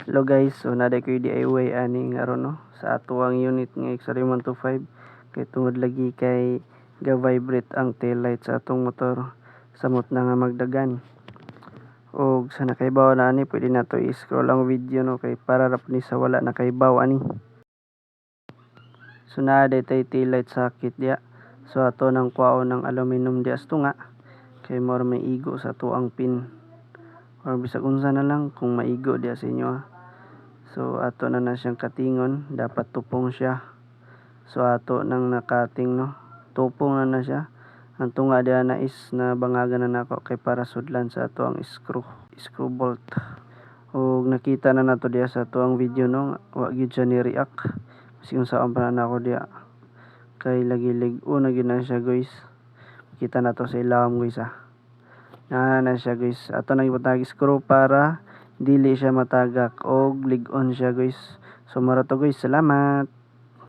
Hello guys, so naday ko DIY ani nga ron no sa ato ang unit nga XR125 kay tungod lagi kay ga-vibrate ang tail light sa atong motor samot na nga magdagan. Og sa nakaibaw na ani pwede na to i-scroll ang video no kay para ra ni sa wala nakaibaw ani. So naday tay tail light socket diya. So ato nang kuhaon ng aluminum diya sa tunga kay more may igo sa ato ang pin. Or bisag unsa na lang kung maigo diya sa inyo So ato na siyang katingon, dapat tupong siya. So ato nang nakating no, tupong na siya. Ang tunga diya na is na bangagan na nako kay para sudlan sa ato ang screw bolt. Og nakita na nato diya sa ato ang video no, wa gyud siya ni react. Kasi kung saan pa na ako diya. Kay lagi-lig-o na gyud na siya guys. Kita na to sa ilawom guys na siya guys. Ato nang ibutang screw para dili siya matagak og lig-on siya guys. So mara to guys, salamat.